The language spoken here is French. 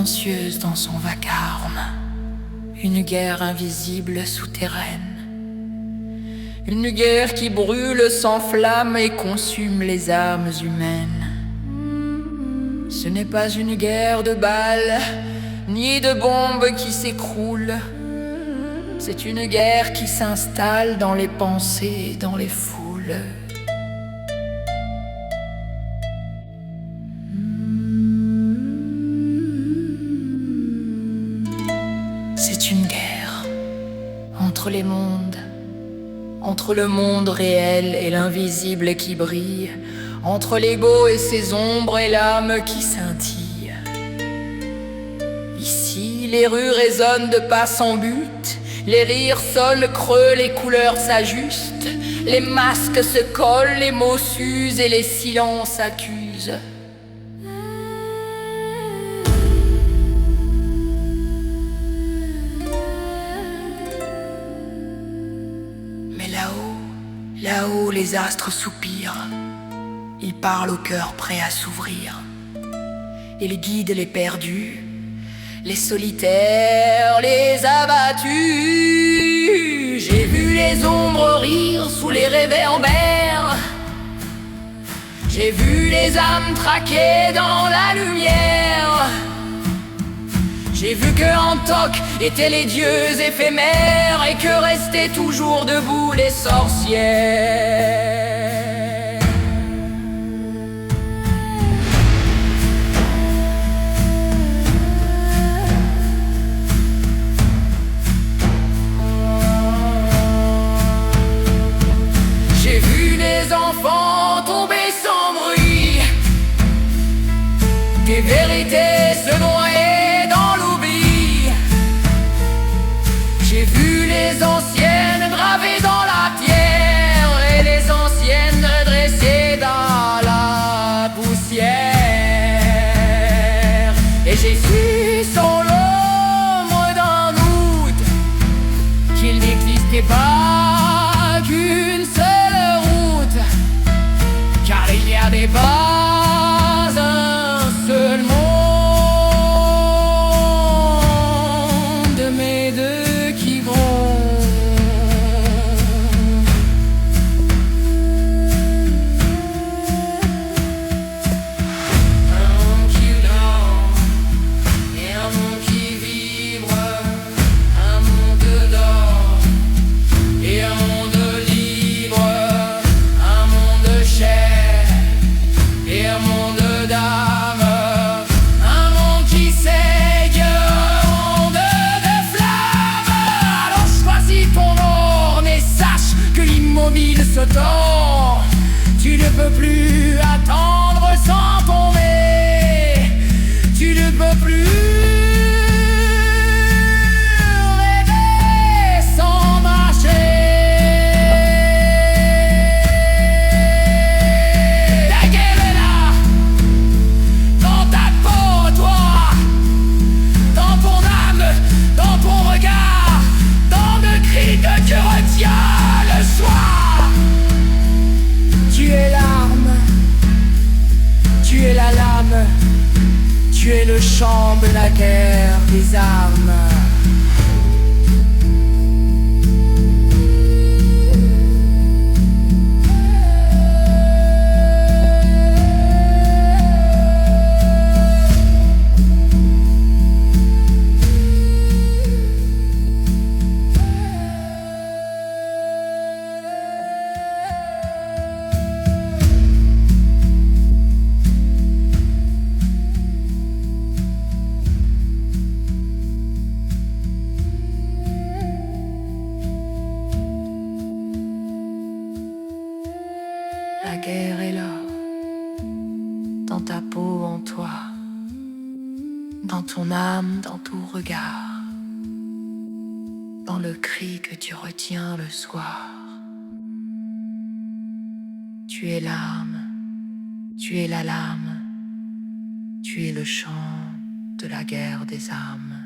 silencieuse dans son vacarme, une guerre invisible souterraine, une guerre qui brûle, s'enflamme et consume les âmes humaines. Ce n'est pas une guerre de balles, ni de bombes qui s'écroulent. C'est une guerre qui s'installe dans les pensées, dans les foules. C'est une guerre entre les mondes, entre le monde réel et l'invisible qui brille, entre l'ego et ses ombres et l'âme qui scintille. Ici, les rues résonnent de pas sans but, les rires sonnent creux, les couleurs s'ajustent, les masques se collent, les mots s'usent et les silences accusent. Mais là-haut, les astres soupirent. Ils parlent au cœur prêt à s'ouvrir. Ils guident les perdus, les solitaires, les abattus. J'ai vu les ombres rire sous les réverbères. J'ai vu les âmes traquées dans la lumière. J'ai vu que Antoc étaient les dieux éphémères et que restaient toujours debout les sorcières. J'ai vu les enfants tomber sans bruit, des vérités se noyer dans l'oubli. J'ai vu les anciennes gravées dans la pierre et les anciennes dressées dans la poussière. Et j'ai su sans l'ombre d'un doute qu'il n'existait pas qu'une seule route, car il n'y avait pas un seul monde, mais deux qui vont. Un monde qui dort et un monde qui vibre, un monde d'or et un monde libre, un monde cher et un monde d'âme, un monde qui saigne, un monde de flamme. Alors choisis ton or, mais sache que l'immobile se tord. Tu ne peux plus attendre sans tomber, tu ne peux plus rêver sans marcher. La guerre est là, dans ta peau, toi, dans ton âme, dans ton regard, dans le cri que tu retiens le soir. Tu es l'arme, tu es la lame, tu es le chant de la guerre des âmes. La guerre est là, dans ta peau, en toi, dans ton âme, dans ton regard, dans le cri que tu retiens le soir. Tu es l'âme, tu es la lame, tu es le chant de la guerre des âmes.